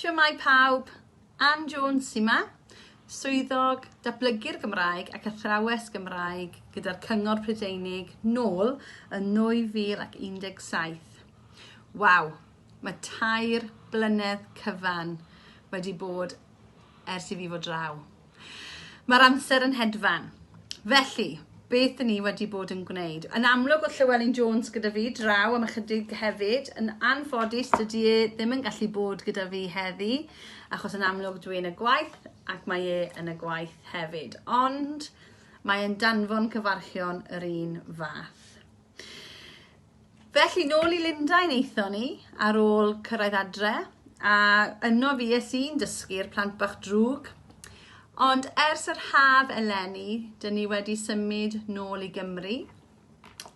Shwmae pawb, Ann Jones sy'n yma, swyddog datblygu'r Gymraeg ac athrawes Gymraeg gyda'r Cyngor Prydeinig nôl yn 2017. Waw, mae 3 blynedd cyfan wedi bod ers I fi fod draw. Mae'r amser yn hedfan. Felly, beth ni wedi bod yn gwneud? Yn amlwg o Llywelyn Jones gyda fi draw am ychydig hefyd, yn anffodus dydy e ddim yn gallu bod gyda fi heddi, achos yn amlwg dwi'n y gwaith ac mae e yn y gwaith hefyd. Ond mae e'n danfon cyfarchion yr un fath. Felly, nôl I Lundain eithon ni ar ôl cyrraedd adre, a yno fi i'n dysgu'r plant bach drwg. Ond ers yr haf eleni, dyn ni wedi symud nôl I Gymru,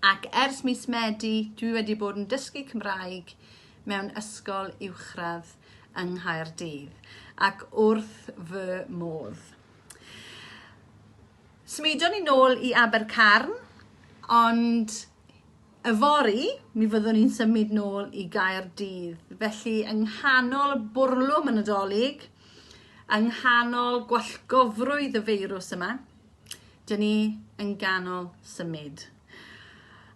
ac ers mis Medi, dwi wedi bod yn dysgu Cymraeg mewn ysgol uwchradd yng Caerdydd, ac wrth fy modd. Symudon ni nôl I Abercarn, ond yfory, mi fyddwn ni'n symud nôl I Caerdydd. Felly, yng nghanol bwrlwm y Nadolig, yng nghanol gwallgofrwydd y feirws yma, dyn ni yn ganol symud.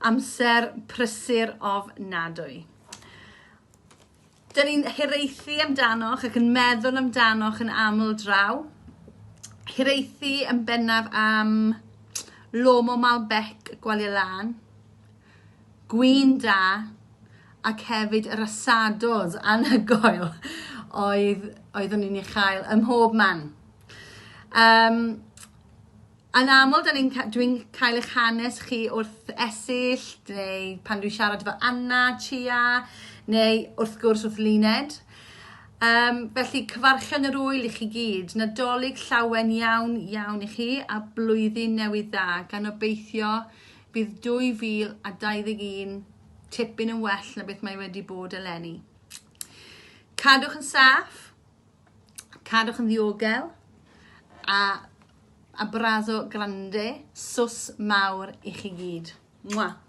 Amser prysur ofnadwy. Dyn ni'n hiraethu amdanoch ac yn meddwl amdanoch yn aml draw. Hiraethu yn bennaf am lomo Malbec Gwaliau Lan, gwin da, ac hefyd yr asados anhygoel oeddwn ni'n ei chael ym mhob man. Yn aml, dwi'n cael eich hanes chi wrth esill, neu pan dwi'n siarad efo Anna, Chia, neu wrth gwrs wrth Luned. Felly, cyfarchion yr wyl I chi gyd, Nadolig llawen iawn I chi, a blwyddyn newydd dda, gan obeithio bydd 2021 tipyn yn well na beth mae wedi bod eleni. Cadwch yn saff, cadwch yn ddiogel, a abrazo grande, sws mawr I chi gyd. Mwah!